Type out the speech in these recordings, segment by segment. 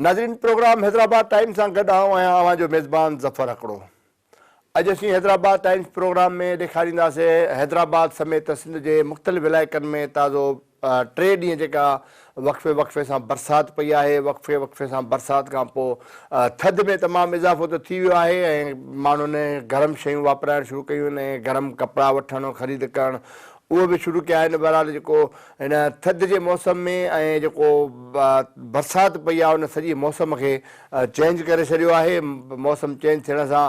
नाज़रीन, programme Hyderabad times सां गॾु आवां जो मेज़बान ज़फ़र अकड़ो। अॼु असीं हैदराबाद टाइम्स प्रोग्राम में ॾेखारींदासीं हैदराबाद समेत सिंध जे मुख़्तलिफ़ इलाइक़नि में ताज़ो 3 ॾींहं जेका वक़्फ़े वक़्फ़े सां बरसाति पई आहे। वक़्फ़े वक़्फ़े सां बरसाति खां पोइ थधि में तमामु इज़ाफ़ो त थी वियो आहे ऐं माण्हुनि गरम शयूं वापराइणु शुरू कयूं आहिनि ऐं गरम कपिड़ा वठणु ख़रीद करणु उहो बि शुरू कया आहिनि। बहरहाल जेको हिन थधि जे मौसम में ऐं जेको बरसाति पई आहे उन सॼी मौसम खे चेंज करे छॾियो आहे। मौसम चेंज थियण सां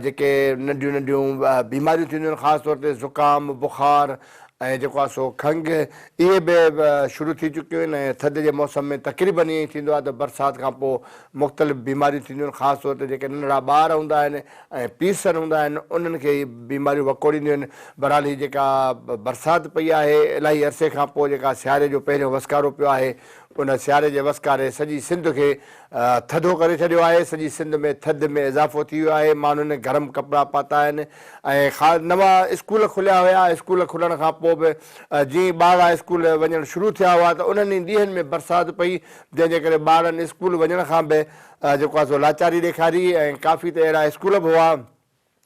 जेके नंढियूं नंढियूं बीमारियूं थींदियूं आहिनि, ख़ासि तौर ते ज़ुकाम बुख़ार ऐं जेको आहे सो खंघि, इहे बि शुरू थी चुकियूं आहिनि ऐं थधि जे मौसम में तक़रीबन ईअं ई थींदो आहे त बरसाति खां पोइ मुख़्तलिफ़ बीमारियूं थींदियूं आहिनि। ख़ासि तौर ते जेके नंढड़ा ॿार हूंदा आहिनि ऐं पीसर हूंदा आहिनि उन्हनि खे बीमारियूं वकोड़ींदियूं आहिनि। बहरहाल ही जेका बरसाति पई आहे इलाही अरसे खां पोइ जेका सियारे जो पहिरियों वसकारो पियो आहे, उन सियारे जे वसकारे सॼी सिंध खे थधो करे छॾियो आहे। सॼी सिंध में थधि में इज़ाफ़ो थी वियो आहे। माण्हुनि गरम कपिड़ा पाता आहिनि ऐं नवां स्कूल खुलिया हुया। स्कूल खुलण खां पोइ बि जीअं ॿार स्कूल वञणु शुरू थिया हुआ त उन्हनि ॾींहंनि में बरसाति पई, जंहिंजे करे ॿारनि स्कूल वञण खां बि जेको आहे सो लाचारी ॾेखारी ऐं काफ़ी त अहिड़ा स्कूल बि हुआ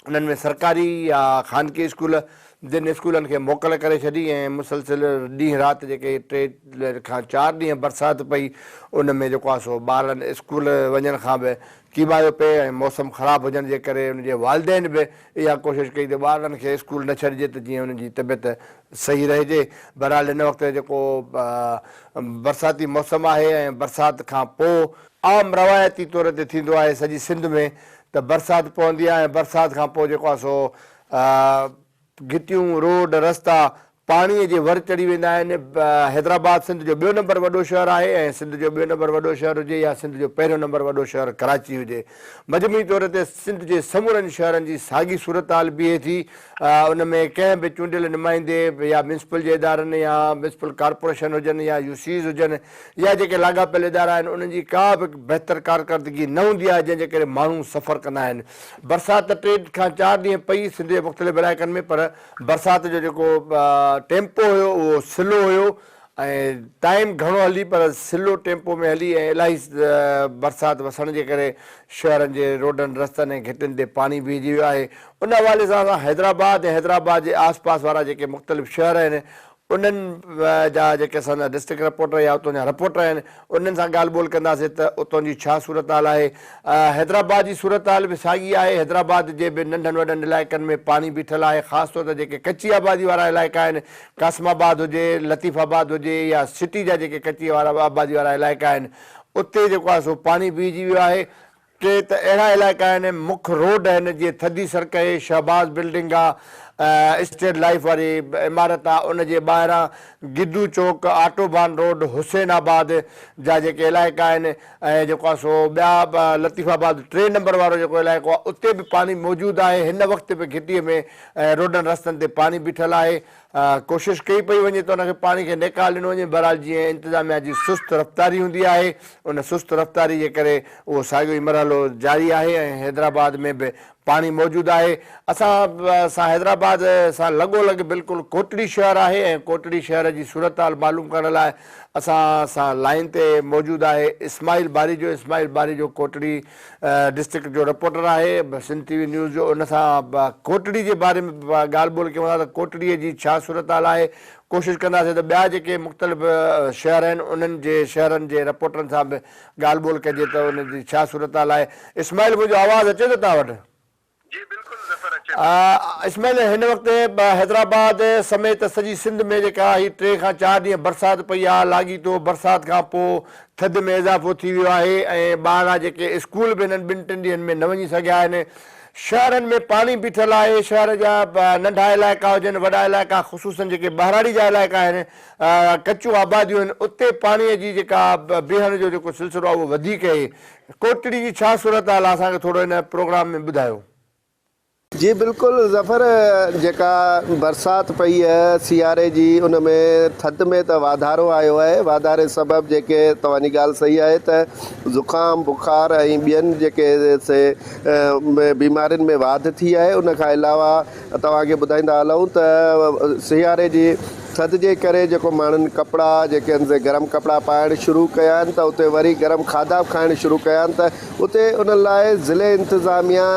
उन्हनि में सरकारी या ख़ानगी स्कूल जिन स्कूलनि खे मोकल करे छॾी ऐं मुसलसिल ॾींहुं राति जेके 3 खां 4 ॾींहं बरसाति पई उन में जेको आहे सो ॿारनि स्कूल वञण खां बि कीबायो पिए ऐं मौसम ख़राबु हुजण जे करे उनजे वालिदैन बि इहा कोशिशि कई त ॿारनि खे स्कूल न छॾिजे त जीअं उन्हनि जी तबियत सही रहिजे। बहरहाल हिन वक़्तु जेको बरसाती मौसमु आहे ऐं बरसाति खां पोइ आम रवायती तौर ते थींदो आहे सॼी सिंध में त बरसाति पवंदी आहे ऐं बरसाति खां पोइ जेको आहे सो गिटियूं रोड रस्ता पाणीअ जे वर चढ़ी वेंदा आहिनि। हैदराबाद सिंध जो 2 नंबर वॾो शहर आहे ऐं सिंध जो 2 नंबर वॾो शहर हुजे या सिंध जो 1 नंबर वॾो शहर कराची हुजे, मजमूई तौर ते सिंध जे समूरनि शहरनि जी साॻी सूरत हाल बीहे थी। उन में कंहिं बि चूंडियल नुमाइंदे या म्यूनिसिपल जे इदारनि या म्यूनिसिपल कॉर्पोरेशन हुजनि या यूसीज़ हुजनि या जेके लाॻापियल इदारा आहिनि उन्हनि जी का बि बहितर कारकर्दगी न हूंदी आहे, जंहिंजे करे माण्हू सफ़र कंदा आहिनि। बरसाति 3 खां 4 ॾींहं पई सिंध जे मुख़्तलिफ़ इलाइक़नि में, पर बरसाति जो जेको टेम्पो हुयो उहो स्लो हुयो ऐं टाइम घणो हली पर स्लो टेम्पो में हली ऐं इलाही बरसाति वसण जे करे शहरनि जे रोडनि रस्तनि ऐं घिटियुनि ते पाणी बीहजी वियो आहे। उन हवाले सां असां हैदराबाद ऐं हैदराबाद जे आस पास वारा जेके मुख़्तलिफ़ शहर आहिनि उन्हनि जा जेके असांजा डिस्ट्रिक्ट रिपोर्टर या उतां जा रिपोर्टर आहिनि उन्हनि सां ॻाल्हि ॿोल कंदासीं त उतां जी छा सूरत हाल आहे। हैदराबाद जी सूरत हाल बि साॻी आहे। हैदराबाद जे बि नंढनि वॾनि इलाइक़नि में पाणी बीठल आहे। ख़ासि तौर ते जेके कची आबादी वारा इलाइक़ा आहिनि, कासमाबाद हुजे, लतीफ़ाबाद हुजे या सिटी जा जेके कची आबादी वारा इलाइक़ा आहिनि, उते जेको आहे सो पाणी बीहजी वियो आहे। के त अहिड़ा इलाइक़ा आहिनि, मुख्य रोड आहिनि, जीअं थधी सड़क आहे, शहबाज़ बिल्डिंग आहे, स्टेट लाइफ वारी इमारत आहे, उनजे ॿाहिरां गिद्दू चौक, आटोबान रोड, हुसैनाबाद जा जेके इलाइक़ा आहिनि ऐं जेको आहे सो ॿिया लतीफ़ाबाद 3 नंबर वारो जेको इलाइक़ो आहे उते बि पाणी मौजूदु आहे। हिन वक़्त बि घिटीअ में रोडनि रस्तनि ते पाणी बीठल आहे। कोशिशि कई पई वञे त उनखे पाणी खे निकाल ॾिनो वञे। बहरहाल जीअं इंतिज़ामिया जी सुस्त रफ़्तारी हूंदी आहे उन सुस्त रफ़्तारी जे करे उहो साॻियो ई मरहलो जारी आहे ऐं हैदराबाद में बि पाणी मौजूदु आहे। असां हैदराबाद सां लॻोलॻि बिल्कुलु कोटड़ी शहर आहे ऐं कोटड़ी शहर जी सूरत हाल मालूम करण लाइ असां सां लाइन ते मौजूदु आहे इस्माइल बारी जो कोटड़ी डिस्ट्रिक्ट जो रिपोर्टर आहे सिंध TV न्यूज़ जो। उन सां कोटड़ी जे बारे में ॻाल्हि ॿोल कयूं था त कोटड़ीअ जी छा सूरत हाल आहे। कोशिशि कंदासीं त ॿिया जेके मुख़्तलिफ़ शहर आहिनि उन्हनि जे शहरनि जे रिपोर्टरनि सां बि ॻाल्हि ॿोल कजे त उनजी छा सूरत हाल आहे। इस्माइल, मुंहिंजो आवाज़ु अचे थो तव्हां वटि? इस्माइल, हिन वक़्तु हैदराबाद समेत सॼी सिंध में जेका ही 3 खां 4 ॾींहं बरसाति पई आहे, लाॻीतो बरसाति खां पोइ थधि में इज़ाफ़ो थी वियो आहे ऐं ॿार जेके स्कूल बि हिननि 2-3 ॾींहंनि में न वञी सघिया आहिनि। शहरनि में पाणी बीठल आहे। शहर जा नंढा इलाइक़ा हुजनि वॾा इलाइक़ा, ख़ुशूसन जेके बहिराड़ी जा इलाइक़ा आहिनि, कचियूं आबादियूं आहिनि, उते पाणीअ जी जेका बीहण जो जेको सिलसिलो आहे उहो वधीक आहे। कोटड़ी जी छा सूरत हाल आहे, असांखे थोरो हिन प्रोग्राम में ॿुधायो। जी बिल्कुलु ज़फ़र, जेका बरसाति पई आहे सियारे जी उन में थधि में त वाधारो आयो आहे। वाधारे सबबु जेके तव्हांजी ॻाल्हि सही आहे त ज़ुकाम बुख़ार ऐं ॿियनि जेके से बीमारियुनि में वाध थी आहे। उन खां अलावा तव्हांखे ॿुधाईंदा हलूं त सियारे जी थधि जे करे जेको माण्हुनि कपिड़ा जेके आहिनि से गरम कपिड़ा पाइण शुरू कया आहिनि त उते वरी गरम खाधा खाइण शुरू कया आहिनि त उते उन लाइ ज़िले इंतिज़ामिया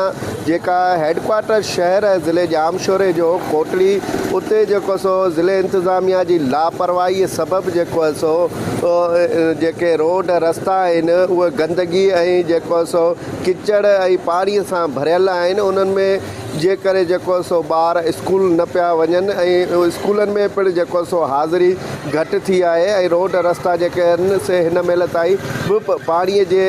जेका हेडक्वार्टर शहर आहे ज़िले जामशोरे जो कोटड़ी उते जेको सो ज़िले इंतिज़ामिया जी लापरवाही सबबु जेको आहे सो जेके रोड रस्ता आहिनि उहे गंदगी ऐं जेको सो किचड़ ऐं पाणीअ सां भरियल आहिनि उन्हनि में जे करे जेको सो ॿार स्कूल न पिया वञनि ऐं स्कूलनि में पिणु जेको सो हाज़िरी घटि थी आहे ऐं रोड रस्ता जेके आहिनि से हिन महिल ताईं बि पाणीअ जे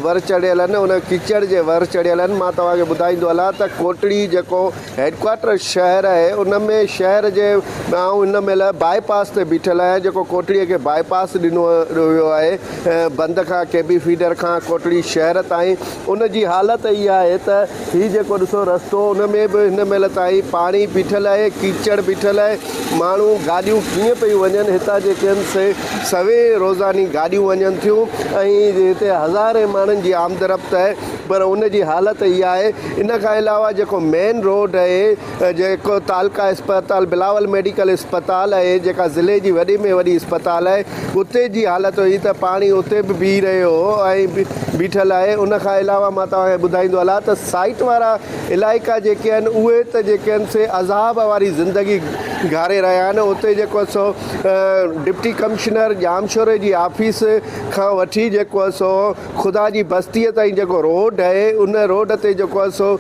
वर चढ़ियल आहिनि उन किचड़ जे वर चढ़ियल आहिनि। मां तव्हांखे ॿुधाईंदो हलां त कोटड़ी जेको हेडक्वार्टर शहर आहे उन में शहर जे आउं हिन महिल बाईपास ते बीठल आहियां जेको कोटड़ीअ खे बाईपास ॾिनो वियो आहे बंद खां केबी फीडर खां कोटड़ी शहर ताईं। उन जी हालति इहा आहे त हीउ जेको ॾिसो रस्तो उन में बि हिन महिल ताईं पाणी बीठल आहे कीचड़ बीठल आहे। माण्हू गाॾियूं कीअं पियूं वञनि हितां जेके आहिनि से सवे रोज़ानी गाॾियूं वञनि थियूं ऐं हिते हज़ारे माण्हुनि जी आमदरफ़्त आहे पर उन जी हालति इहा आहे। इन खां अलावा जेको मेन रोड आहे जेको तालका अस्पताल बिलावल मेडिकल अस्पताल आहे जेका ज़िले जी वॾे में वॾी अस्पताल आहे उते जी हालति हुई त पाणी उते बि बीह रहियो हो ऐं बीठल आहे। उन खां अलावा मां तव्हांखे ॿुधाईंदो हलां त साइट वारा इलाइक़ा जेके आहिनि उहे त जेके आहिनि से अज़ाब वारी ज़िंदगी गारे रहिया आहिनि। उते जेको सो डिप्टी कमिश्नर जामशोरे जी ऑफिस खां वठी जेको आहे सो ख़ुदा जी बस्तीअ ताईं जेको रोड आहे उन रोड ते जेको आहे सो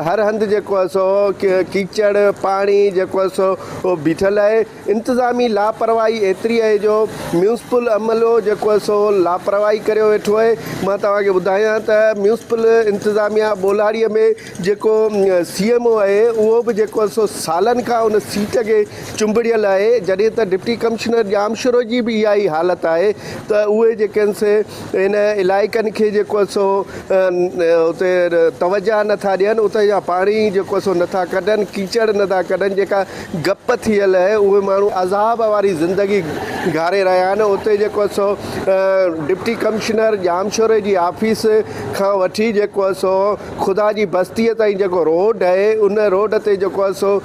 हर हंधि जेको आहे सो कीचड़ पाणी जेको आहे सो बीठल आहे। इंतिज़ामी लापरवाही एतिरी आहे जो म्यूनिसिपल अमलो जेको आहे सो लापरवाही करे वेठो आहे। मां तव्हांखे ॿुधायां त म्यूनिसिपल इंतिज़ामिया ॿोलाड़ीअ में जेको CMO आहे उहो बि जेको आहे सो सालनि खां उन सीट खे चुंबड़ियल आहे जॾहिं त डिप्टी कमिश्नर जामशोरे जी बि इहा ई हालति आहे त उहे जेके आहिनि से इन इलाइक़नि खे जेको आहे सो उते तवजा नथा ॾियनि उते जा पाणी जेको सो नथा कढनि कीचड़ नथा कढनि जेका गप थियल आहे उहे माण्हू अज़ाब वारी ज़िंदगी गारे रहिया आहिनि। उते जेको सो डिप्टी कमिश्नर जामशोरे जी ऑफिस खां वठी जेको आहे सो ख़ुदा जी बस्तीअ ताईं जेको रोड आहे उन रोड ते जेको आहे सो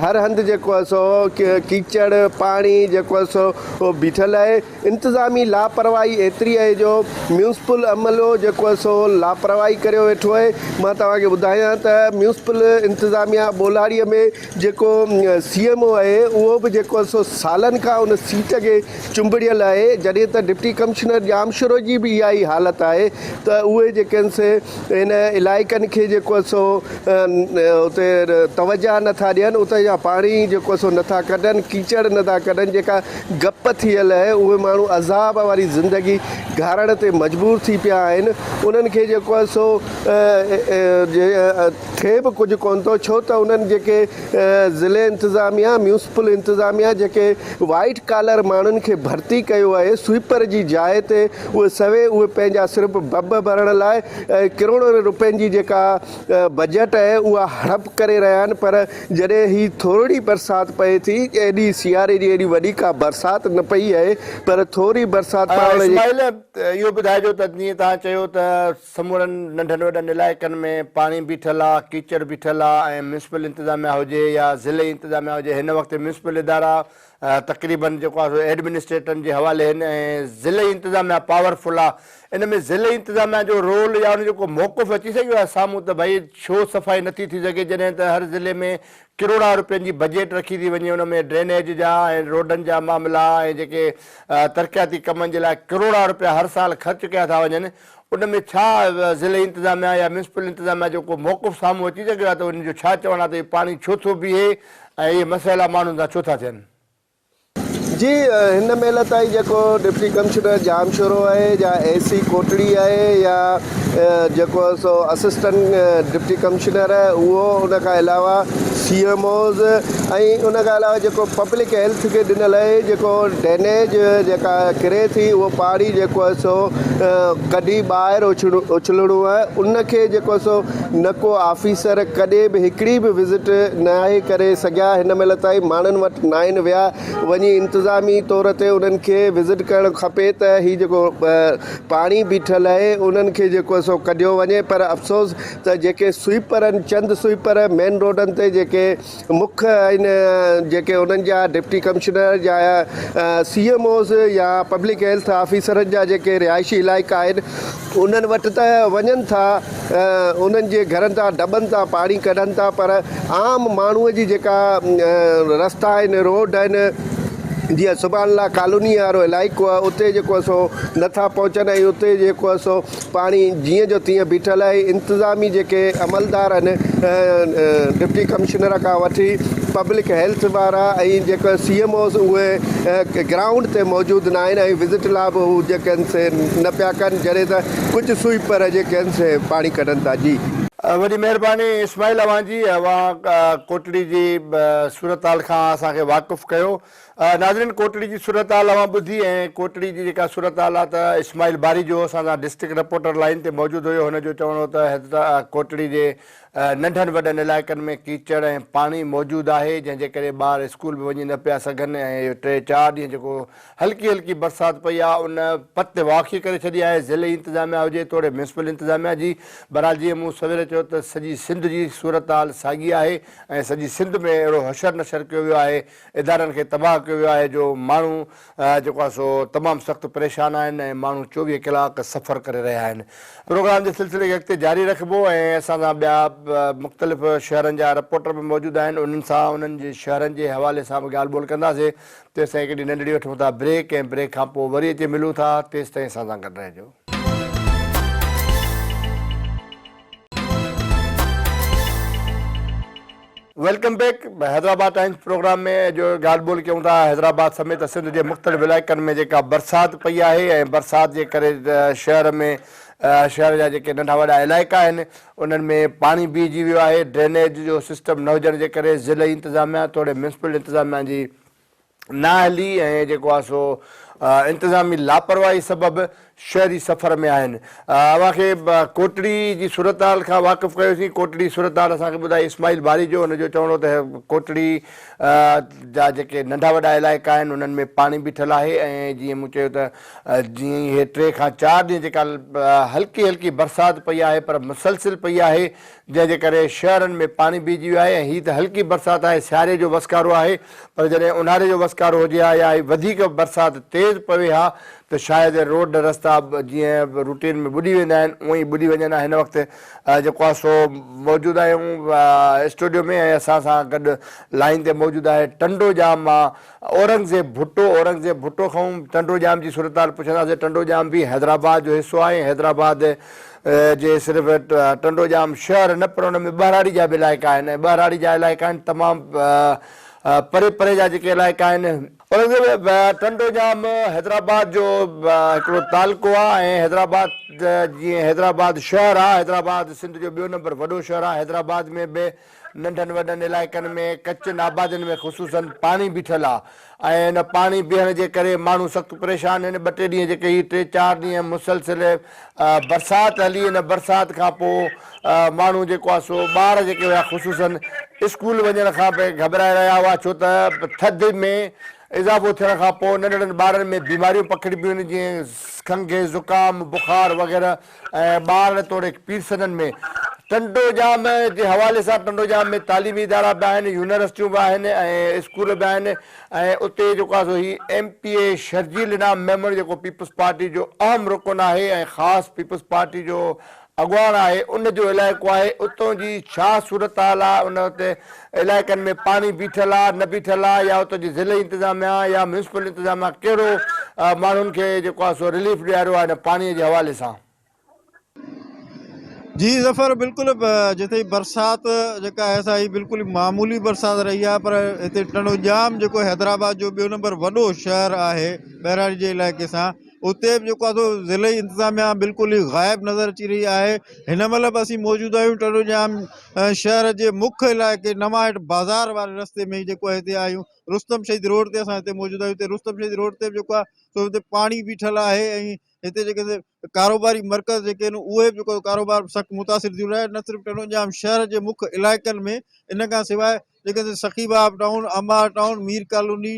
हर हंधि जेको आहे सो कीचड़ पाणी जेको आहे सो बीठल आहे। इंतिज़ामी लापरवाही एतिरी आहे जो म्यूनिसिपल अमलो जेको आहे सो लापरवाही करे वेठो आहे। मां तव्हांखे ॿुधायां त म्यूनिसिपल इंतिज़ामिया ॿोलाड़ीअ में जेको CMO आहे उहो बि जेको आहे सो सालनि खां उन सीट खे चुंबड़ियल आहे जॾहिं त डिप्टी कमिश्नर जामशोरे जी बि इहा ई हालति आहे त उहे जेके आहिनि से इन इलाइक़नि खे जेको आहे सो उते तवजा नथा ॾियनि उते जा पाणी जेको सो नथा कढनि कीचड़ नथा कढनि जेका गप थियल आहे उहे माण्हू अज़ाब वारी ज़िंदगी गारण ते मजबूर थी पिया आहिनि। उन्हनि खे जेको आहे सो थिए बि कुझु कोन थो छो त उन्हनि जेके ज़िले इंतिज़ामिया म्यूनिसिपल इंतिज़ामिया जेके वाइट कॉलर माण्हुनि खे भर्ती कयो आहे स्वीपर जी जाइ ते उहे सवे उहे पंहिंजा सिर्फ़ु बब भरण लाइ करोड़नि रुपयनि जी जेका बजट आहे उहा हड़प करे रहिया आहिनि। पर जॾहिं ही थोरी बरसाति पए थी एॾी सियारे जी एॾी वॾी का बरसाति न पई आहे पर थोरी बरसाति इस्माइल इहो ॿुधाइजो त जीअं तव्हां चयो त समूरनि नंढनि वॾनि इलाइक़नि में पाणी बीठल आहे कीचड़ बीठल आहे ऐं म्यूनिसिपल इंतिज़ामिया हुजे या ज़िले इंतिज़ामिया हुजे हिन वक़्तु म्यूनिसिपल इदारा तक़रीबन जेको आहे एडमिनिस्ट्रेटरनि जे हवाले आहिनि ऐं ज़िले इंतिज़ामिया पावरफुल आहे। इन में ज़िले इंतिज़ामिया जो रोल या उन जेको मौक़ुफ़ अची सघियो आहे साम्हूं त भई छो सफ़ाई नथी थी सघे जॾहिं त हर ज़िले में करोड़ा रुपयनि जी बजट रखी थी वञे उन में ड्रेनेज जा ऐं रोडनि जा मामला ऐं जेके तरक़ियाती कमनि जे लाइ करोड़ा रुपया हर साल ख़र्च कया था वञनि उन में छा ज़िले इंतिज़ामिया या म्यूनिसिपल इंतिज़ामिया जो को मौक़ुफ़ साम्हूं अची सघियो आहे त उन जो छा चवणु आहे त पाणी छो थो बीहे ऐं इहे मसइला माण्हुनि सां छो था थियनि? जी हिन महिल ताईं जेको डिप्टी कमिश्नर जामशोरो आहे या AC कोटड़ी आहे या जेको सो असिस्टेंट डिप्टी कमिश्नर आहे उहो उन खां अलावा CMOs ऐं उन खां अलावा जेको पब्लिक हेल्थ खे ॾिनल आहे जेको ड्रेनेज जेका किरे थी उहो पाणी जेको आहे सो कढी ॿाहिरि उछलणो आहे उनखे जेको सो न को ऑफिसर कॾहिं बि हिकिड़ी बि विज़िट न आहे करे सघिया। हिन महिल ताईं माण्हुनि वटि न आहिनि विया वञी इंतिज़ामी तौर ते उन्हनि खे विज़िट करणु खपे त हीउ जेको पाणी बीठल आहे उन्हनि खे जेको सो कढियो वञे। पर अफ़सोस त जेके स्वीपर आहिनि चंद स्वीपर मेन रोडनि ते जेके मुख्य आहिनि जेके उन्हनि जा डिप्टी कमिश्नर या CMOs या पब्लिक हेल्थ ऑफिसरनि जा जेके रिहाइशी इलाइक़ा आहिनि उन्हनि वटि त वञनि था, उन्हनि जे घरनि तां दॿनि था, पाणी कढनि था, पर आम माण्हूअ जी जेका रस्ता आहिनि, रोड आहिनि, जीअं सुभाणे कॉलोनी वारो इलाइक़ो आहे उते जेको आहे सो नथा पहुचनि ऐं उते जेको आहे सो पाणी जीअं जो तीअं बीठल आहे। इंतिज़ामी जेके अमलदार आहिनि डिप्टी कमिश्नर खां वठी पब्लिक हेल्थ वारा ऐं जेके CMOs उहे ग्राउंड ते मौजूदु न आहिनि ऐं विज़िट लाइ बि हू जेके आहिनि से न पिया कनि, जॾहिं त कुझु स्वीपर जेके आहिनि से पाणी कढनि था। जी वॾी महिरबानी इस्माइल अवां जी, अवां कोटड़ी जी सूरत हाल खां असांखे वाक़ुफ़ु कयो। नाज़रीन, कोटड़ी जी सूरत हाल अवां ॿुधी ऐं कोटड़ी जी जेका सूरत हाल आहे त इस्माइल बारी जो असांजा डिस्ट्रिक्ट रिपोर्टर लाइन ते मौजूदु हुयो। हुनजो चवणो त कोटड़ी जे नंढनि वॾनि इलाइक़नि में कीचड़ ऐं पाणी मौजूदु आहे, जंहिंजे करे ॿार स्कूल बि वञी न पिया सघनि ऐं 3-4 ॾींहं जेको हल्की हल्की बरसाति पई आहे उन पत ते वाक़ी करे छॾी आहे। ज़िले इंतिज़ामिया हुजे तोड़े म्यूनिसिपल इंतिज़ामिया जी। बहरहाल जीअं मूं सवेर चयो त सॼी सिंध जी सूरत हाल साॻी आहे ऐं सॼी सिंध में अहिड़ो हशर नशर कयो वियो आहे, इदारनि खे तबाह कयो वियो आहे जो माण्हू जेको आहे सो तमामु सख़्तु परेशान आहिनि ऐं माण्हू 24 कलाक सफ़र करे रहिया आहिनि। प्रोग्राम जे सिलसिले खे अॻिते जारी रखिबो ऐं असांजा ॿिया मुख़्तलिफ़ शहरनि जा रिपोर्टर बि मौजूदु आहिनि, उन्हनि सां उन्हनि जे शहरनि जे हवाले सां बि ॻाल्हि ॿोल कंदासीं। तेसिताईं हिकिड़ी नंढड़ी वठूं था ब्रेक ऐं ब्रेक खां पोइ वरी अची मिलूं था। तेसिताईं असां सां गॾु रहिजो। Welcome back. Hyderabad Times programme में जो ॻाल्हि ॿोल कयूं था हैदराबाद समेत सिंध जे मुख़्तलिफ़ इलाइक़नि में जेका बरसाति पई आहे ऐं बरसाति जे करे शहर में शहर जा जेके नंढा वॾा इलाइक़ा आहिनि उन्हनि में पाणी बीहजी वियो आहे। ड्रेनेज जो सिस्टम न हुजण जे करे ज़िले इंतिज़ामिया तोड़े म्यूनिसिपल इंतिज़ामिया जी नाअहली ऐं जेको आहे सो इंतिज़ामी लापरवाही सबबि शहरी सफ़र में आहिनि। अव्हांखे कोटड़ी जी सूरत हाल खां वाक़ुफ़ु कयोसीं। कोटड़ी सूरत हाल असांखे ॿुधाई इस्माइल बारी जो। हुनजो चवणो त कोटड़ी जा जेके नंढा वॾा इलाइक़ा आहिनि उन्हनि में पाणी बीठल आहे ऐं जीअं मूं चयो त जीअं इहे 3 खां 4 ॾींहं जेका हल्की हल्की बरसाति पई आहे पर मुसलसिल पई आहे, जंहिंजे करे शहरनि में पाणी बीहजी वियो आहे। ऐं हीअ त हल्की बरसाति आहे, सियारे जो वसकारो आहे, पर जॾहिं ऊन्हारे जो वसकारो हुजे हा या वधीक बरसाति तेज़ पवे हा त शायदि रोड रस्ता जीअं रूटीन में ॿुॾी वेंदा आहिनि उअं ई ॿुॾी वञनि। हिन वक़्तु जेको आहे सो मौजूदु आहियूं स्टूडियो में ऐं असां सां गॾु लाइन ते मौजूदु आहे टंडो जाम मां औरंगज़ेब भुट्टो खां टंडो जाम जी सूरत हाल पुछंदासीं। टंडो जाम बि हैदराबाद जो हिसो आहे। हैदराबाद जे सिर्फ़ु टंडो जाम शहर न पर हुन में ॿाहिराड़ी जा बि इलाइक़ा आहिनि ऐं ॿाहिराड़ी जा इलाइक़ा आहिनि तमामु परे परे जा जेके इलाइक़ा आहिनि। टंडो जाम हैदराबाद जो हिकिड़ो तालुको आहे ऐं हैदराबाद जीअं हैदराबाद शहर आहे, हैदराबाद सिंध जो ॿियो नंबर वॾो शहर आहे। हैदराबाद में बि नंढनि वॾनि इलाइक़नि में कचनि आबादियुनि में ख़ुशूसन पाणी बीठल आहे ऐं हिन पाणी बीहण जे करे माण्हू सख़्तु परेशान आहिनि। 2-3 ॾींहं जेके हीअ 3-4 ॾींहं मुसलसिल बरसाति हली, हिन बरसाति खां पोइ माण्हू जेको आहे सो ॿार जेके हुआ ख़ुशूसन स्कूल वञण खां पोइ घबराए रहिया हुआ, छो त थधि में इज़ाफ़ो थियण खां पोइ नंढड़नि ॿारनि में बीमारियूं पकड़बियूं आहिनि जीअं खंघि ज़ुकाम बुखार वग़ैरह ऐं ॿार तोड़े पीरसननि में। टंडो जाम जे हवाले सां टंडो जाम में तालीमी इदारा बि आहिनि, यूनिवर्सिटियूं बि आहिनि ऐं स्कूल बि आहिनि ऐं उते जेको आहे सो ही MPA शर्जील इनाम मेंबर जेको पीपल्स पार्टी जो अहम रुकन आहे ऐं ख़ासि पीपल्स पार्टी जो अॻुवाण आहे उन जो इलाइक़ो आहे। उतां जी छा सूरत हाल आहे, उन उते इलाइक़नि में पाणी बीठल आहे न बीठल आहे, या उतां जी ज़िले इंतिज़ामिया या म्यूनिसिपल इंतिज़ामिया कहिड़ो माण्हुनि खे जेको आहे सो रिलीफ ॾियारियो आहे हिन पाणीअ जे हवाले सां। जी ज़फ़र, बिल्कुलु जिते बरसाति जेका आहे सा ही बिल्कुलु मामूली बरसाति रही आहे, पर हिते टंडो जाम जेको हैदराबाद जो ॿियो नंबर वॾो शहर आहे बहिराड़ी जे इलाइक़े सां, उते बि जेको आहे सो ज़िले इंतिज़ामिया बिल्कुलु ई ग़ाइबु नज़र अची रही आहे। हिन महिल बि असीं मौजूदु आहियूं टंडो जाम शहर जे मुख्य इलाइक़े नवांहेट बाज़ार वारे रस्ते में जेको आहे हिते आहियूं। रुस्तम शहीद रोड ते असां हिते मौजूदु आहियूं। हिते रुस्तम शहीद रोड ते बि जेको आहे सो हिते पाणी बीठल आहे ऐं हिते जेके कारोबारी मर्कज़ जेके आहिनि उहे बि जेको कारोबार सख़्तु मुतासिर थी रहिया आहिनि, न सिर्फ़ु टंडो जाम शहर जे मुख्य इलाइक़नि में, इन खां सवाइ जेके सखीबाब टाउन, अंबार टाउन, मीर कॉलोनी,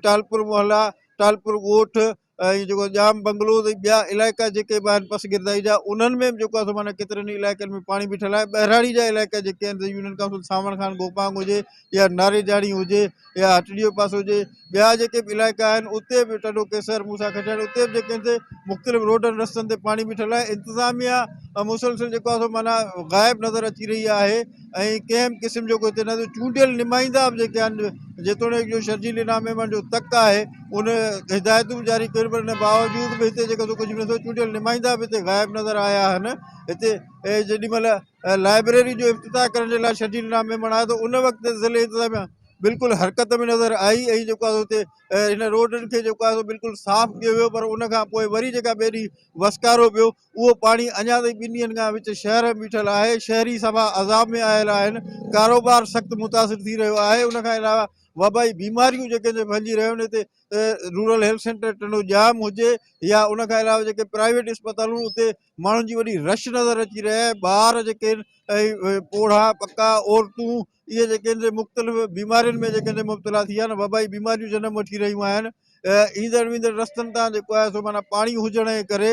टालपुर मोहल्ला, टालपुर ॻोठ, ऐं जेको जाम बंगलोज़ ऐं ॿिया इलाइक़ा जेके बि आहिनि पसगिरदाई जा उन्हनि में बि जेको आहे सो माना केतिरनि ई इलाइक़नि में पाणी बीठल आहे। ॿहिराड़ी जा इलाइक़ा जेके आहिनि यूनियन काउंसिल सावण खान गोपांग हुजे या नारेजाणी हुजे या हटड़ियो पासो हुजे, ॿिया जेके बि इलाइक़ा आहिनि उते बि टडो केसर मूसा खटियाण उते बि जेके हिते मुख़्तलिफ़ रोडनि रस्तनि ते पाणी बीठल आहे। इंतिज़ामिया मुसलसिल जेको आहे सो माना ग़ाइबु नज़र अची रही आहे ऐं कंहिं बि क़िस्म जो कोई हिते न चूंडियल नुमाइंदा बि जेके आहिनि जेतोणीकि जो शर्जील इनाम जो तक आहे उन हिदायतूं बि जारी कयूं पर हिन बावजूद बि हिते जेको सो कुझु बि नथो चूंडियल नुमाइंदा बि हिते ग़ाइबु नज़र आया आहिनि। हिते जेॾीमहिल लाइब्रेरी जो इफ़्तिताह करण जे लाइ शर्जील इनाम आयो त उन वक़्तु ज़िले इंतिज़ामिया बिल्कुलु हरकत में नज़र आई ऐं जेको आहे हुते हिन रोडनि खे जेको आहे बिल्कुलु साफ़ कयो वियो पर उन खां पोइ वरी जेका ॿिए ॾींहुं वसकारो पियो उहो पाणी अञा ताईं 2 ॾींहंनि खां विच शहर में बीठल आहे। शहरी सभा अज़ाब में आयल आहिनि, कारोबार सख़्तु मुतासिर थी रहियो आहे। उन खां अलावा वबाई बीमारियूं जेके फैलिजी रहियूं आहिनि हिते रूरल हेल्थ सेंटर टंडो जाम हुजे या उन खां अलावा जेके प्राइवेट अस्पतालूं उते माण्हुनि जी वॾी रश नज़र अची रही आहे। ॿार जेके आहिनि पोढ़ा पका औरतूं इहे जेके आहिनि मुख़्तलिफ़ बीमारियुनि में जेके आहिनि मुब्तला थी विया आहिनि, वबाई बीमारियूं जनमु वठी रहियूं आहिनि। ईंदड़ वींदड़ रस्तनि तां जेको आहे सो माना पाणी हुजण जे करे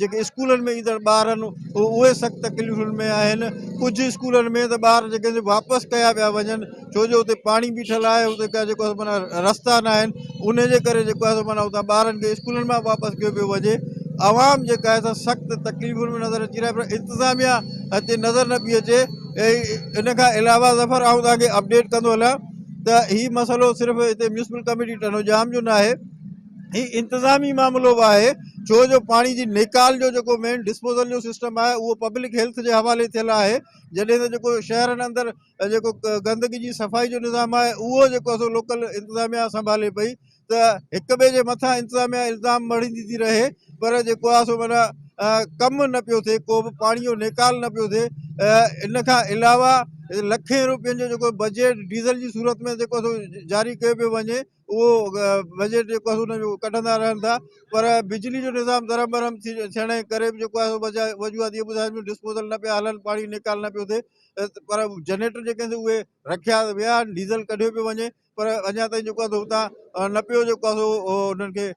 जेके स्कूलनि में ईंदड़ ॿार आहिनि उहे सख़्तु तकलीफ़ुनि में आहिनि। कुझु स्कूलनि में त ॿार जेके वापसि कया पिया वञनि छो जो हुते पाणी बीठल आहे, हुते का जेको आहे माना रस्ता न आहिनि उन जे करे जेको आहे माना हुतां ॿारनि खे स्कूलनि मां वापसि कयो पियो वञे। आवाम जेका आहे सख़्तु तकलीफ़ुनि में नज़र अची रही आहे पर इंतिज़ामिया हिते नज़र न पई अचे। इन खां अलावा ज़फ़र आउं तव्हांखे अपडेट कंदो हलां त हीउ मसइलो सिर्फ़ु हिते म्यूनिसिपल कमेटी टनोजाम जो न आहे, ही इंतिज़ामी मामिलो बि आहे छो जो पाणी जी निकाल जो जेको मेन डिस्पोज़ल जो सिस्टम आहे उहो पब्लिक हेल्थ जे हवाले थियल आहे। जॾहिं त जेको शहरनि अंदरि जेको गंदगी जी सफ़ाई जो निज़ाम आहे उहो जेको आहे सो लोकल इंतिज़ामिया संभाले पई त हिक ॿिए जे मथां इंतिज़ामिया इल्ज़ाम मढ़ींदी थी रहे पर जेको आहे सो माना कमु न पियो थिए, को बि पाणी जो निकाल न पियो थिए। इन खां अलावा लखें रुपयनि जो जेको बजट डीज़ल जी सूरत में जेको सो जारी कयो पियो वञे उहो बजट जेको आहे हुनजो कढंदा रहनि था पर बिजली जो निज़ाम दरम बरम थियण जे करे बि जेको आहे वजूहात इहे ॿुधाइनि डिस्पोज़ल न पिया हलनि, पाणी निकाल न पियो थिए पर जनरेटर जेके आहिनि उहे रखिया विया आहिनि, डीज़ल कढियो पियो वञे पर अञा ताईं जेको आहे हुतां न पियो जेको आहे सो उन्हनि खे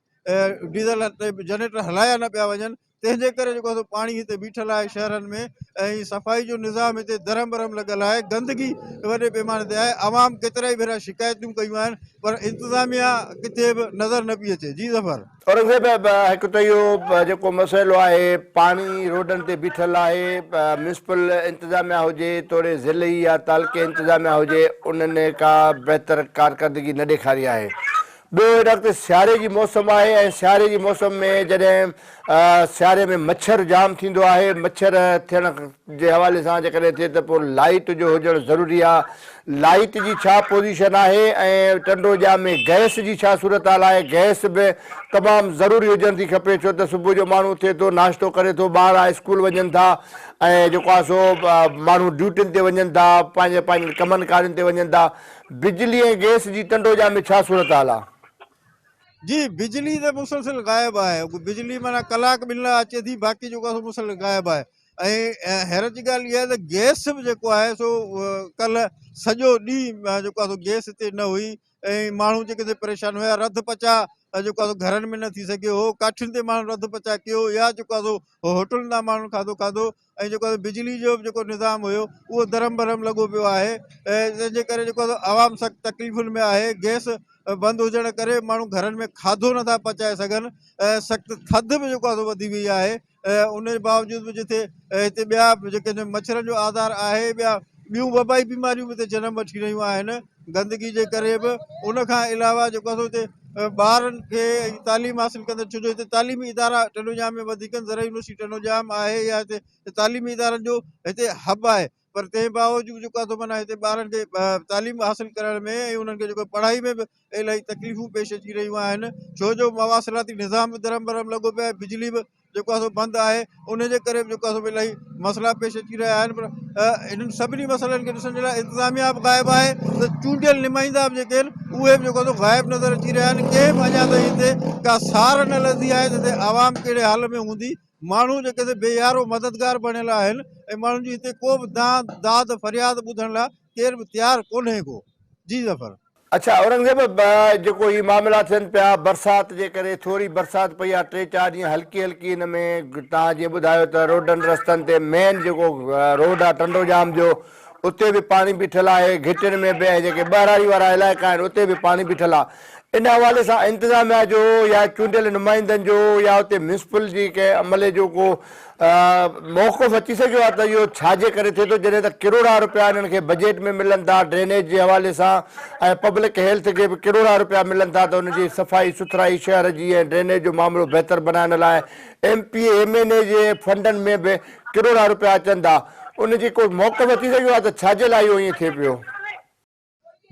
डीज़ल जनरेटर हलाया न पिया वञनि। तंहिंजे करे जेको आहे पाणी हिते बीठल आहे शहरनि में ऐं सफ़ाई जो निज़ाम हिते धरम बरम लॻल आहे, गंदगी वॾे पैमाने ते आहे। आवाम केतिरा ई भेरा शिकायतूं कयूं आहिनि पर इंतिज़ामिया किथे बि नज़र न पई अचे। जी ज़फ़र औरंगज़ेब हिकु त इहो जेको मसइलो आहे पाणी रोडनि ते बीठल आहे, म्यूनिसिपल इंतिज़ामिया हुजे तोड़े ज़िले या तालुके इंतिज़ामिया हुजे उन्हनि का बहितर कारकर्दगी न ॾेखारी आहे। ॿियो हिन वक़्तु सियारे जी मौसम आहे ऐं सियारे जी मौसम में जॾहिं सियारे में मच्छर जाम थींदो आहे, मच्छर थियण जे हवाले सां जेकॾहिं थिए त पोइ लाइट जो हुजणु ज़रूरी आहे। लाइट जी छा पोज़ीशन आहे ऐं टंडोजाम में गैस जी छा सूरत हाल आहे? गैस बि तमामु ज़रूरी हुजण थी खपे छो त सुबुह जो माण्हू थिए थो नाश्तो करे थो, ॿार स्कूल वञनि था ऐं जेको आहे सो माण्हू ड्यूटियुनि ते वञनि था, पंहिंजे पंहिंजे कमनि कारियुनि ते वञनि था। बिजली ऐं गैस जी टंडोजाम में छा सूरत हाल आहे? जी बिजली त मुसलसिल ग़ाइबु आहे, बिजली माना कलाक ॿिनि लाइ अचे थी, बाक़ी जेको आहे मुसलसिल ग़ाइबु आहे। ऐं हैरत जी ॻाल्हि इहा आहे त गैस बि जेको आहे सो कल्ह सॼो ॾींहुं जेको आहे सो गैस हिते न हुई ऐं माण्हू जेके परेशान हुया, रध पचा जेको आहे घरनि में न थी सघियो हो, काठियुनि ते माण्हू रध पचा कयो या जेको आहे सो होटलुनि तां माण्हू खाधो ऐं जेको आहे बिजली जो बि जेको निज़ाम हुयो उहो धरम भरम लॻो पियो आहे। ऐं तंहिंजे करे जेको आहे आवाम सख़्तु तकलीफ़ुनि में आहे। गैस बंदि हुजण करे माण्हू घरनि में खाधो नथा पचाए सघनि, सख़्तु थधि बि जेको आहे सो वधी वई आहे। उन जे बावजूद बि जिते हिते ॿिया जेके मच्छरनि जो आधार आहे, ॿियूं वबाई बीमारियूं बि हिते जनमु वठी रहियूं आहिनि गंदगी जे करे बि। उन खां अलावा जेको आहे सो हिते ॿारनि खे तालीम हासिलु कंदे छो जो हिते तालीमी इदारा टंडोजाम में वधीक आहिनि, ज़रा यूनिवर्सिटी टंडोजाम आहे या हिते तालीमी इदारनि जो हिते हब आहे पर तंहिं बावजूद जेको आहे माना हिते ॿारनि खे तालीम हासिलु करण में ऐं उन्हनि खे जेको पढ़ाई में बि इलाही तकलीफ़ूं पेश अची रहियूं आहिनि छो जो मवासिलाती निज़ाम बि धरम बरम लॻो पियो आहे, बिजली बि जेको आहे सो बंदि आहे। उन जे करे बि जेको आहे सो इलाही मसइला पेश अची रहिया आहिनि पर इन्हनि सभिनी मसइलनि खे ॾिसण जे लाइ इंतिज़ामिया बि ग़ाइबु आहे त चूंडियल नुमाइंदा बि जेके आहिनि उहे बि जेको आहे सो ग़ाइबु नज़र अची रहिया आहिनि। कंहिं बि अञा ताईं हिते का सार न लधी आहे जिते आवाम कहिड़े हाल में हूंदी। माण्हू जेके बेयारो मददगार बणियल आहिनि ऐं माण्हुनि जी हिते को बि दाद फरियाद ॿुधण लाइ केर बि तयारु कोन्हे को। जी ज़फ़र अच्छा औरंगज़ेब जेको ही मामला थियनि पिया बरसाति जे करे थोरी बरसाति पई आहे 3-4 ॾींहं हल्की हल्की हिन में तव्हां जीअं ॿुधायो त रोडनि रस्तनि ते मेन जेको रोड आहे टंडोजाम जो उते बि पाणी बीठल आहे घिटियुनि में बि ऐं जेके ॿाहिराड़ी वारा इलाइक़ा आहिनि उते बि पाणी बीठल आहे इन हवाले सां इंतिज़ामिया जो या चूंडियल नुमाइंदनि जो या उते म्यूनिसिपल जी कंहिं अमले जो को मौक़िफ़ अची सघियो आहे त इहो छाजे करे थिए थो जॾहिं त किरोड़ा रुपया हिननि खे बजट में मिलनि था ड्रेनेज जे हवाले सां ऐं पब्लिक हेल्थ खे बि किरोड़ा रुपया मिलनि था त उनजी सफ़ाई सुथराई शहर जी ऐं ड्रेनेज जो मामिलो बहितर बनाइण लाइ MP MNA जे फंडनि में बि किरोड़ा रुपया अचनि था उनजी कोई मौक़िफ़ अची सघियो आहे त छाजे लाइ इहो ईअं थिए पियो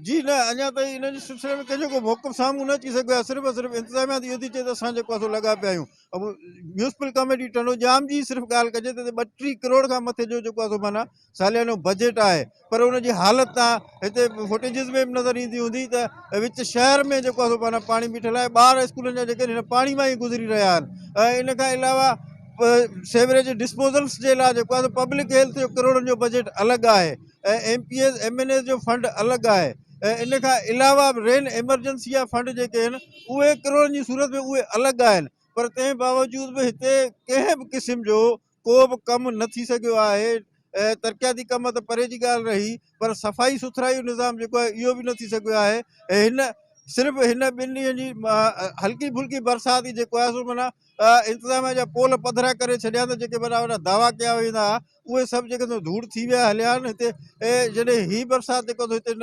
जी न अञा ताईं इन जे सिलसिले में कंहिंजो को मौक़िफ़ साम्हूं न अची सघियो आहे सिर्फ़ु इंतिज़ामिया इहो थी चए त असां जेको आहे लॻा पिया आहियूं म्यूनिसिपल कमेटी टंडोजाम जी सिर्फ़ु ॻाल्हि कजे त 32 करोड़ खां मथे जो जेको आहे माना सालियानो बजट आहे पर उनजी हालत तव्हां हिते फुटेजिस में बि नज़र ईंदी हूंदी त विच शहर में जेको आहे माना पाणी बीठल आहे ॿार स्कूलनि जा जेके हिन पाणी मां ई गुज़री रहिया आहिनि ऐं इन खां अलावा सेवरेज डिस्पोजल्स जे लाइ जेको आहे पब्लिक हेल्थ जो करोड़नि जो बजट अलॻि आहे ऐं MPs MNAs जो फंड अलॻि आहे ऐं इन खां अलावा रेन एमरजेंसी जा फंड जेके आहिनि उहे करोड़नि जी सूरत में उहे अलॻि आहिनि पर तंहिं बावजूद बि हिते कंहिं बि क़िस्म जो को बि कमु न थी सघियो आहे ऐं तरक़ियाती कम त परे जी ॻाल्हि रही पर सफ़ाई सुथराई जो निज़ाम जेको आहे इहो बि न थी सघियो आहे ऐं हिन सिर्फ़ु हिन 2 ॾींहंनि जी हल्की फुल्की बरसाति जेको आहे सो माना इंतिज़ामिया जा पोल पधरा करे छॾिया त जेके वॾा वॾा दावा कया वेंदा हुआ उहे सभु जेके धूड़ थी विया हलिया आहिनि हिते ऐं जॾहिं हीअ बरसाति जेको हिते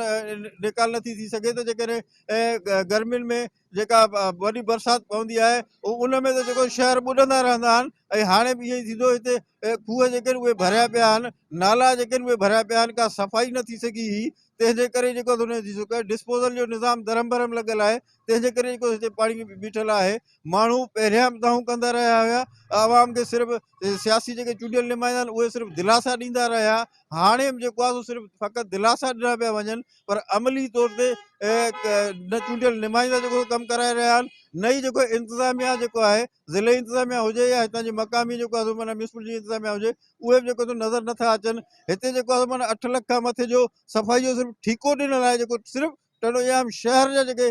निकाल नथी थी सघे त जेकॾहिं गर्मियुनि में जेका वॾी बरसाति पवंदी आहे उन में त जेको शहर ॿुॾंदा रहंदा आहिनि ऐं हाणे बि ईअं ई थींदो हिते खूह जेके आहिनि उहे भरिया पिया आहिनि नाला जेके आहिनि उहे भरिया पिया आहिनि का सफ़ाई न थी सघी हुई तंहिंजे करे जेको डिस्पोज़ल जो निज़ाम धरम भरम लॻियल आहे तंहिंजे करे जेको हिते पाणी बीठल आहे माण्हू पहिरियां बि दाहूं कंदा रहिया हुया आवाम खे सिर्फ़ु सियासी जेके चूंडियल नुमाइंदा आहिनि उहे सिर्फ़ु दिलासा ॾींदा रहिया हाणे बि जेको आहे सिर्फ़ु फ़क़ति दिलासा ॾिना पिया वञनि पर अमली तौर ते न चूंडियल नुमाइंदा जेको कमु कराए रहिया आहिनि न ई जेको इंतिज़ामिया जेको आहे ज़िले इंतिज़ामिया हुजे या हितां जी मक़ामी जेको आहे माना म्यूनिसिपल जी इंतिज़ामिया हुजे उहे बि जेको नज़र नथा अचनि हिते जेको आहे माना 8 लख खां मथे जो सफ़ाई जो सिर्फ़ु ठीको ॾिनल आहे जेको सिर्फ़ु टंडोजाम शहर जा जेके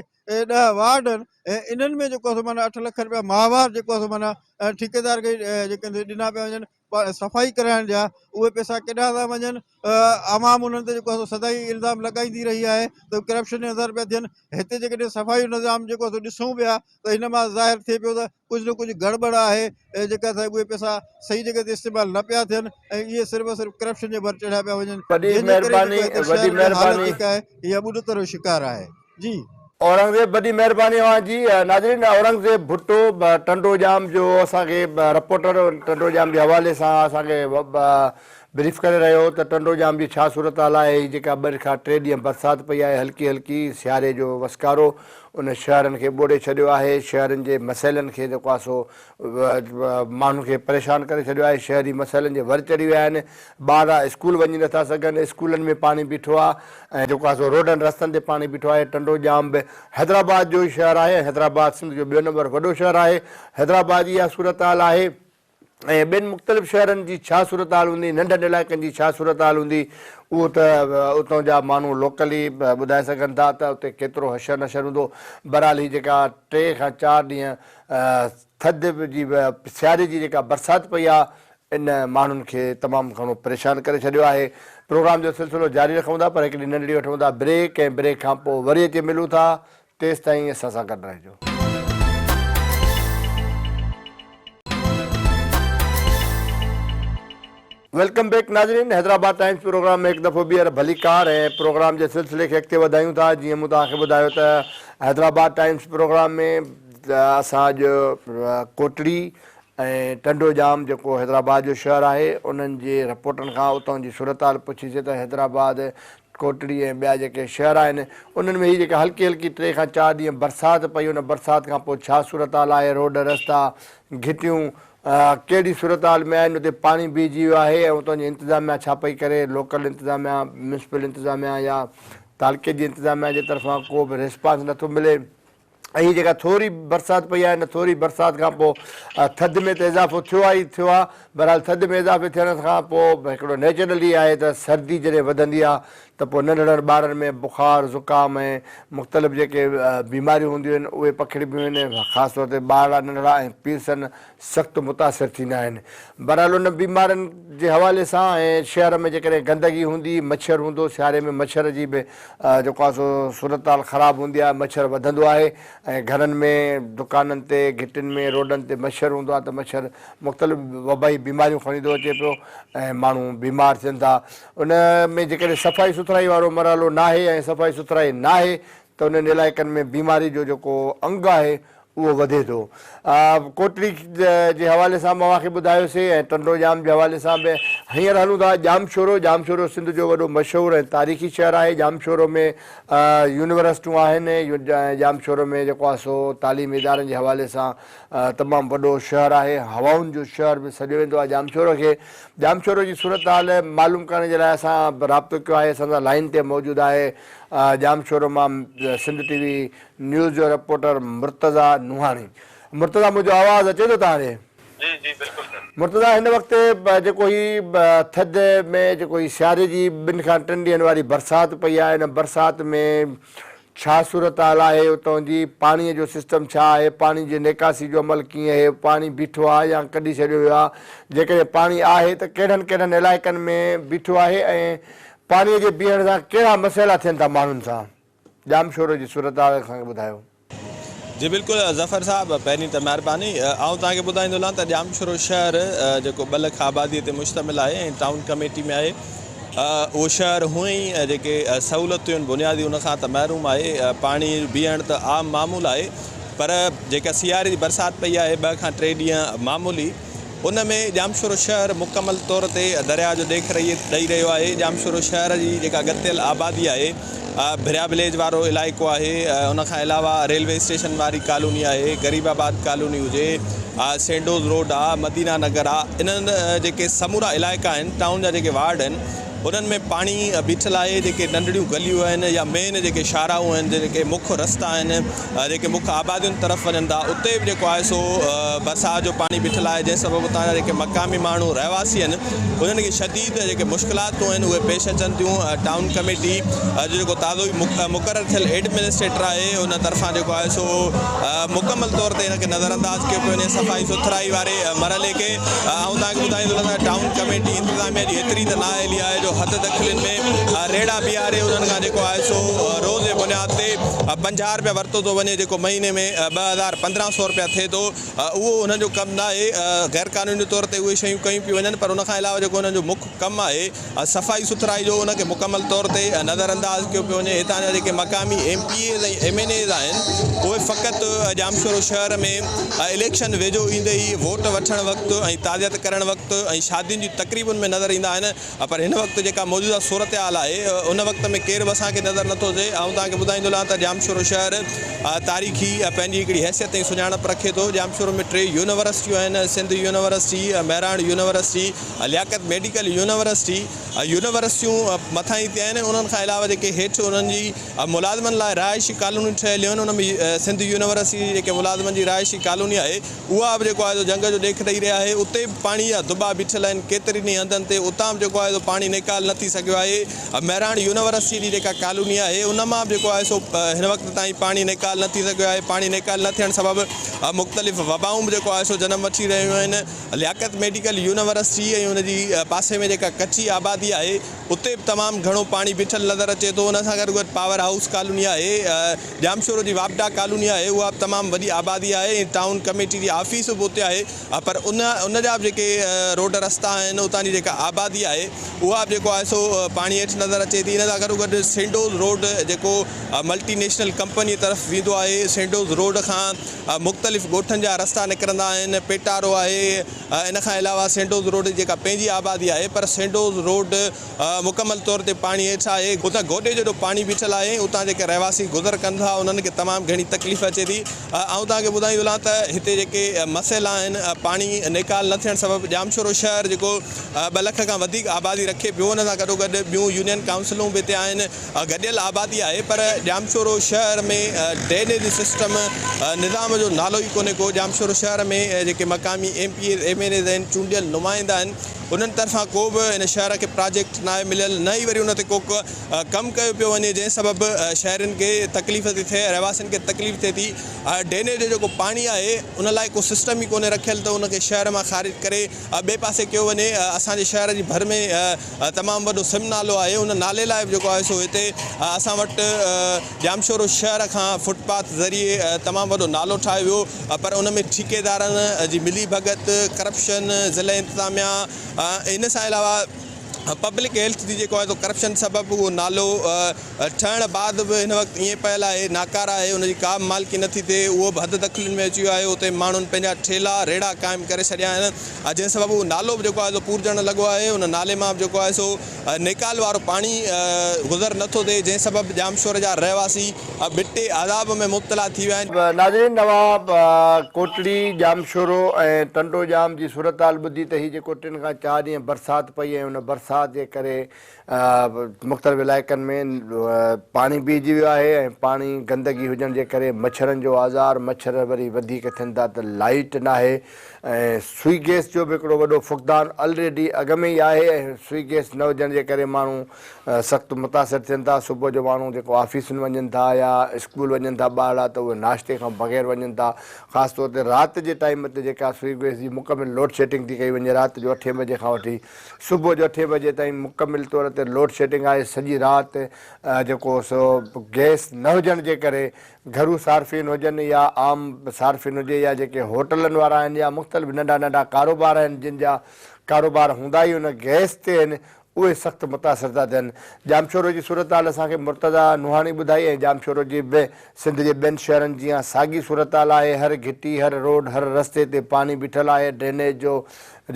10 वार्ड आहिनि ऐं इन्हनि में जेको आहे माना 8 लख रुपया माहवार जेको आहे माना ठेकेदार खे जेके ॾिना पिया वञनि सफ़ाई कराइण जा उहे पैसा केॾांहुं था वञनि आवाम उन्हनि ते जेको आहे सदाई इल्ज़ाम लॻाईंदी रही आहे त करप्शन जा नज़र पिया थियनि हिते जेकॾहिं सफ़ाई जो निज़ाम जेको आहे ॾिसूं पिया त हिन मां ज़ाहिर थिए पियो त कुझु न कुझु गड़बड़ आहे ऐं जेका उहे पैसा सही जॻह ते इस्तेमालु न पिया थियनि ऐं इहे सिर्फ़ु करप्शन जे भर चढ़िया पिया वञनि जेका आहे इहा ॿुॾतर जो शिकार आहे जी औरंगज़ेब वॾी महिरबानी जी नाज़रीन औरंगज़ेब भुट्टो टंडोजाम जो असांखे रिपोर्टर टंडोजाम जे हवाले सां असांखे ब्रीफ करे रहियो त टंडोजाम जी छा सूरत हाल आहे जेका 2 खां 3 ॾींहं बरसाति पई आहे हल्की हल्की सियारे जो वसकारो उन शहरनि खे ॿोड़े छॾियो आहे शहरनि जे मसइलनि खे जेको आहे सो माण्हुनि खे परेशान करे छॾियो आहे शहरी मसइलनि जे वर चढ़ी विया आहिनि ॿार स्कूल वञी नथा सघनि स्कूलनि में पाणी बीठो आहे ऐं जेको आहे सो रोडनि रस्तनि ते पाणी बीठो आहे टंडोजाम बि हैदराबाद जो ई शहरु आहे हैदराबाद सिंध जो 2 नंबर वॾो शहरु आहे हैदराबाद जी इहा सूरत हाल आहे ऐं ॿियनि मुख़्तलिफ़ शहरनि जी छा सूरत हाल हूंदी नंढनि इलाइक़नि जी छा सूरत हाल हूंदी उहो त उतां जा माण्हू लोकली ॿुधाए सघनि था त उते केतिरो हशर नशर हूंदो बहरहाल ही जेका 3 खां 4 ॾींहं थधि जी सियारे जी जेका बरसाति पई आहे इन माण्हुनि खे तमामु घणो परेशान करे छॾियो आहे प्रोग्राम जो सिलसिलो जारी रखूं था पर हिकिड़ी नंढड़ी वठूं था ब्रेक ऐं ब्रेक खां पोइ वरी अची मिलूं था तेसि ताईं असां सां गॾु रहिजो वेलकम बैक नाज़रीन हैदराबाद टाइम्स प्रोग्राम में हिकु दफ़ो ॿीहर भली कार ऐं प्रोग्राम जे सिलसिले खे अॻिते वधायूं था जीअं मूं तव्हांखे ॿुधायो त हैदराबाद टाइम्स प्रोग्राम में असां अॼु कोटड़ी ऐं टंडोजाम जेको हैदराबाद जो शहरु आहे उन्हनि जे रिपोर्टनि खां उतां जी सूरत हाल पुछीसीं त हैदराबाद कोटड़ी ऐं ॿिया जेके शहर आहिनि उन्हनि में हीअ जेका हल्की हल्की 3 खां 4 ॾींहं बरसाति पई उन बरसाति खां पोइ छा सूरत हाल आहे रोड रस्ता घिटियूं कहिड़ी सूरत हाल में आहिनि उते पाणी बीहजी वियो आहे ऐं उतां जी इंतिज़ामिया छा पई करे लोकल इंतिज़ामिया म्यूनिसिपल इंतिज़ामिया या तालके जी इंतिज़ामिया जे तरफ़ां को बि रिस्पॉन्स नथो मिले ऐं हीअ जेका थोरी बरसाति पई आहे न थोरी बरसाति खां पोइ थधि में त इज़ाफ़ो थियो आहे ई थियो आहे बहरहाल थधि में इज़ाफ़े थियण खां पोइ हिकिड़ो नेचुरली आहे त सर्दी जॾहिं वधंदी आहे त पोइ नंढड़नि ॿारनि में बुखार ज़ुकाम ऐं मुख़्तलिफ़ जेके बीमारियूं हूंदियूं आहिनि उहे पखिड़िबियूं आहिनि। ख़ासि तौर ते ॿार नंढड़ा ऐं पीसनि सख़्तु मुतासिर थींदा आहिनि। बहरहाल उन बीमारियुनि जे हवाले सां ऐं शहर में जेकॾहिं गंदगी हूंदी, मच्छर हूंदो, सियारे में मच्छर जी बि जेको आहे सो सूरत हाल ख़राबु हूंदी आहे, मच्छर वधंदो आहे ऐं घरनि में, दुकाननि ते, घिटियुनि में, रोडनि ते मच्छर हूंदो आहे त मच्छर मुख़्तलिफ़ वबाई बीमारियूं खणी थो अचे पियो ऐं माण्हू बीमार थियनि था। उन में जेकॾहिं सफ़ाई सुथराई वारो मरहलो न आहे ऐं सफ़ाई सुथराई न आहे त उन्हनि इलाइक़नि में बीमारी जो जेको अंगु आहे उहो वधे थो। कोटड़ी जे हवाले सां मां तव्हांखे ॿुधायोसीं ऐं टंडो जाम जे हवाले सां बि हींअर हलूं था जामशोरो। जामशोरो सिंध जो वॾो मशहूरु ऐं तारीख़ी शहरु आहे। जामशोरो में यूनिवर्सिटियूं आहिनि। जामशोरो में जेको आहे सो तालीमी इदारनि जे हवाले सां तमामु वॾो शहरु आहे। हवाउनि जो शहरु बि सॾियो वेंदो आहे जामशोरो खे। जामशोरो जी सूरत हाल मालूम करण जे लाइ असां राब्तो कयो आहे। असांजा लाइन ते मौजूदु आहे जामशोरो मां सिंध TV न्यूज़ जो रिपोर्टर मुर्तज़ा नुहाणी। मुर्तज़ा, मुंहिंजो आवाज़ु अचे थो तव्हां ॾे? जी जी बिल्कुलु सर। मुर्तज़ा, हिन वक़्तु जेको ही थधि में जेको ही सियारे जी 2 खां 3 ॾींहंनि वारी बरसाति पई आहे, हिन बरसाति में छा सूरत हाल आहे? उतां जी पाणीअ जो सिस्टम छा आहे? पाणी जी निकासी जो अमल कीअं आहे? पाणी बीठो आहे या कढी छॾियो वियो आहे? जेकॾहिं पाणी आहे त कहिड़नि कहिड़नि इलाइक़नि में बीठो आहे ऐं पाणीअ जे बीहण सां कहिड़ा मसइला थियनि था माण्हुनि सां? जामशोरो जी सूरत हाल असांखे ॿुधायो। जी बिल्कुलु ज़फ़र साहब, पहिरीं त महिरबानी। आउं तव्हांखे ॿुधाईंदो हलां त जामशोरो शहर जेको 2 लख आबादीअ ते मुश्तमिल आहे ऐं टाउन कमेटी में आहे। उहो शहर हूअं ई जेके सहूलियतूं आहिनि बुनियादी उनखां त महरूम आहे। पाणी बीहण त आम मामूल आहे, पर जेका सियारे जी बरसाति पई आहे 2 खां 3 ॾींहं मामूली, उन में जामशोरो शहर मुकमल तौर ते दरिया जो ॾेख ॾेई रहियो आहे। जामशोरो शहर जी जेका गतियल आबादी आहे, भिरिया विलेज वारो इलाइक़ो आहे, उनखां अलावा रेलवे स्टेशन वारी कॉलोनी आहे, गरीबाबाद कॉलोनी हुजे, सेंडोज़ रोड आहे, मदीना नगर आहे। इन्हनि जेके समूरा इलाइक़ा आहिनि, टाउन जा जेके वार्ड आहिनि, उन्हनि में पाणी बीठल आहे। जेके नंढड़ियूं गलियूं आहिनि या मेन जेके शाराऊं आहिनि, जेके मुख्य रस्ता आहिनि, जेके मुख्य आबादियुनि तरफ़ वञनि था, उते बि जेको आहे सो बरसाति जो पाणी बीठल आहे। जंहिं सबबु उतां जा जेके मक़ामी माण्हू रहवासी आहिनि, उन्हनि खे शदीद जेके मुश्किलातूं आहिनि उहे पेश अचनि थियूं। टाउन कमेटी जो जेको ताज़ो ई मुक़ररु थियल एडमिनिस्ट्रेटर आहे, उन तरफ़ां जेको आहे सो मुकमल तौर ते हिनखे नज़रअंदाज़ कयो पियो वञे सफ़ाई सुथराई वारे मरहले खे। ऐं तव्हांखे ॿुधाईंदो त टाउन कमेटी इंतिज़ामिया जी एतिरी त नाअहली आहे जो हद दख़िलनि में रेड़ा बीहारे उन्हनि खां जेको आहे सो रोज़ जे बुनियाद ते 50 रुपया वरितो थो वञे, जेको महीने में 2500 रुपया थिए थो। उहो हुननि जो कमु न आहे। गैर क़ानूनी तौर ते उहे शयूं कयूं पियूं वञनि, पर उनखां अलावा जेको हुननि जो मुख्य कमु आहे सफ़ाई सुथराई जो, उनखे मुकमल तौर ते नज़रअंदाज़ कयो पियो वञे। हितां जा जेके मक़ामी MPAs ऐं MNAs आहिनि, उहे फ़क़ति जामशोरो शहर में इलेक्शन वेझो ईंदे ई वोट वठण वक़्तु ऐं ताज़ियत करण वक़्तु ऐं शादियुनि जी तक़रीबुनि में नज़र ईंदा आहिनि। पर हिन वक़्तु जेका मौजूदा सूरत हाल आहे, उन वक़्त में केरु बि असांखे नज़र नथो अचे। ऐं तव्हांखे ॿुधाईंदो हलां त जामशोरो शहर तारीख़ी पंहिंजी हिकिड़ी हैसियत ऐं सुञाणप रखे थो। जामशोरो में 3 यूनिवर्सिटियूं आहिनि, Sindh university, Mehran university, Liaquat medical university. यूनिवर्सिटियूं मथां ई थिया आहिनि। उन्हनि खां अलावा जेके हेठि उन्हनि जी मुलाज़िमनि लाइ रहाइशी कॉलोनियूं ठहियलु आहिनि, उन में सिंध यूनिवर्सिटी जेके मुलाज़िमनि जी रहाइशी कॉलोनी आहे, उहा बि जेको आहे जंग जो ॾेख ॾेई रहिया आहे। उते बि पाणी जा दुबा बीठल आहिनि केतिरनि ई हंधनि ते। उतां बि जेको आहे पाणी निकाल न थी सघियो आहे। महराण यूनिवर्सिटी जी जेका कॉलोनी आहे, उन मां बि जेको आहे सो हिन वक़्त ताईं पाणी निकाल न थी सघियो आहे। पाणी निकाल न थियण सबबु मुख़्तलिफ़ वबाऊं बि जेको आहे सो जनम वठी रहियूं आहिनि। लियाकत मेडिकल यूनिवर्सिटी ऐं हुनजी पासे में जेका कच्ची आबादी आहे, उते बि तमामु घणो पाणी बीठल नज़र अचे थो। उन सां गॾु पावर हाउस कॉलोनी आहे, जामशोरो जी वापडा कॉलोनी आहे, उहा बि तमामु वॾी आबादी आहे। टाउन कमेटी जी ऑफिस बि उते आहे, पर उन जा बि जेके रोड रस्ता आहिनि, उतां जी जेका आबादी आहे, उहा बि जेको आहे सो पाणी हेठि नज़र अचे थी। इन सां गॾोगॾु सेंडोज़ रोड जेको मल्टीनेशनल कंपनी तरफ़ वेंदो आहे, सेंडोज़ रोड खां मुख़्तलिफ़ ॻोठनि जा रस्ता निकिरंदा आहिनि। पेटारो आहे, इन खां अलावा सेंडोज़ रोड जेका पंहिंजी आबादी आहे, पर सेंडोज़ रोड मुकमल तौर ते पाणी हेठि आहे। उतां गोॾे जहिड़ो पाणी बीठल आहे। उतां जेके रहवासी गुज़र कनि था, उन्हनि खे तमामु घणी तकलीफ़ अचे थी। ऐं तव्हांखे ॿुधाईंदो हलां त हिते जेके मसइला आहिनि, पाणी निकाल न थियण सबबु जामशोरो शहर जेको 2 लख खां वधीक आबादी रखे पियो, उन सां गॾोगॾु ॿियूं यूनियन काउंसिलूं बि हिते आहिनि। गॾियल आबादी आहे, पर जामशोरो शहर में ड्रेनेज सिस्टम निज़ाम जो नालो ई कोन्हे को। जामशोरो शहर में जेके मक़ामी MPAs MNAs आहिनि, चूंडियल नुमाइंदा आहिनि, उन्हनि तरफ़ां को बि इन शहर खे प्रोजेक्ट न आहे मिलियल, न ई वरी उन ते को कमु कयो पियो वञे, जंहिं सबबु शहरनि खे तकलीफ़ थी थिए, रहवासियुनि खे तकलीफ़ थिए थी। ड्रेनेज जो जेको पाणी आहे उन लाइ को सिस्टम ई कोन्हे रखियल त उनखे शहर मां ख़ारिज करे ॿिए पासे कयो वञे। असांजे शहर जी भर में तमामु वॾो सिम नालो आहे, उन नाले लाइ जेको आहे सो हिते असां वटि जामशोरो शहर खां फुटपाथ ज़रिए तमामु वॾो नालो ठाहियो वियो, पर उन में ठेकेदारनि जी मिली भगत, करप्शन, ज़िला इंतिज़ामिया, इन सां अलावा पब्लिक हेल्थ जी जेको आहे तो करप्शन सबबु उहो नालो ठहण बाद बि हिन वक़्तु ईअं पियल आहे, नाकारा आहे, उनजी का बि मालिकी नथी थिए, उहो बि हद दख़लनि में अची वियो आहे। उते माण्हुनि पंहिंजा ठेला रेड़ा क़ाइमु करे छॾिया आहिनि, जंहिं सबबु उहो नालो बि जेको आहे पूरजण लॻो आहे। उन नाले मां बि जेको आहे सो निकाल वारो पाणी गुज़र नथो थिए, जंहिं सबबु जामशोर जा रहवासी बिटे आज़ाब में मुब्तला थी विया आहिनि। नाज़रीन, नवाब कोटड़ी, जामशोरो ऐं टंडो जाम जी सूरत हाल ॿुधी त हीअ जेको 3 खां 4 ॾींहं बरसाति पई ऐं उन बरसाति जे करे मुख़्तलिफ़ इलाइक़नि में पाणी बीहजी वियो आहे ऐं पाणी गंदगी हुजण जे करे मच्छरनि जो आज़ार, मच्छर वरी वधीक थियनि था त लाइट न आहे ऐं सुई गैस जो बि हिकिड़ो वॾो फुक़दान ऑलरेडी अॻ में ई आहे ऐं सुई गैस न हुजण जे करे माण्हू सख़्तु मुतासिर थियनि था। सुबुह जो माण्हू जेको ऑफिसुनि वञनि था या स्कूल वञनि था ॿार त उहे नाश्ते खां बग़ैर वञनि था। ख़ासि तौर ते राति जे टाइम ते जेका सुई गैस जी मुकमिल लोड शेडिंग थी कई वञे, राति जो 8 बजे खां वठी सुबुह जो 8 बजे ताईं मुकमिल तौर ते लोड शेडिंग आहे। सॼी राति जेको सो गैस न हुजण जे करे घरू सार्फिन हुजनि या आम सार्फिन हुजे या जेके होटलनि वारा आहिनि या मुख़्तलिफ़ नंढा नंढा कारोबार आहिनि जिन जा कारोबार हूंदा ई उन गैस ते आहिनि, उहे सख़्तु मुतासिर था थियनि। जामशोरो जी सूरत हाल असांखे मुर्तज़ा नुहानी ॿुधाई ऐं जामशोरो जी बि सिंध जे ॿियनि शहरनि जी साॻी सूरत हाल आहे। हर घिटी, हर रोड, हर रस्ते ते पाणी बीठल आहे। ड्रेनेज जो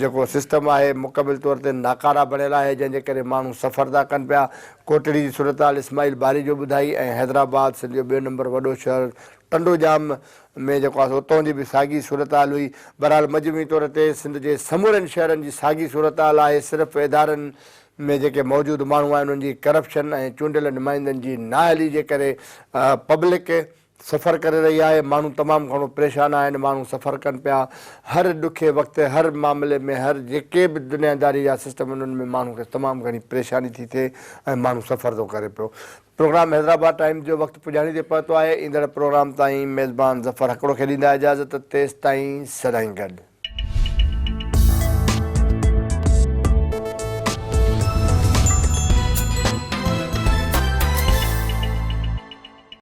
जेको सिस्टम आहे मुकमिल तौर ते नाकारा बणियल आहे, जंहिंजे करे माण्हू सफ़र था कनि पिया। कोटड़ी जी सूरत हाल इस्माइल बारी जो ॿुधाई ऐं हैदराबाद सिंध जो 2 नंबर वॾो शहर टंडो जाम में जेको आहे उतां जी बि साॻी सूरत हाल हुई। बहरहाल मजमूई तौर ते सिंध जे समूरनि शहरनि जी साॻी सूरत हाल आहे। सिर्फ़ु इदारनि में जेके मौजूदु माण्हू आहिनि उन्हनि जी करप्शन ऐं चूंडियल नुमाइंदनि जी नाअहली जे करे पब्लिक सफ़र करे रही आहे। माण्हू तमामु घणो परेशान आहिनि, माण्हू सफ़र कनि पिया। हर ॾुखे वक़्तु, हर मामले में, हर जेके बि दुनियादारी जा सिस्टम उन्हनि में माण्हू खे तमामु घणी परेशानी थी थिए ऐं माण्हू सफ़र थो करे पियो। प्रोग्राम हैदराबाद टाइम्स जो वक़्तु पुॼाणी ते पहुतो आहे। ईंदड़ प्रोग्राम ताईं मेज़बान ज़फ़र हकिड़ो खे ॾींदा इजाज़त। तेसि ताईं सदाईं गॾु।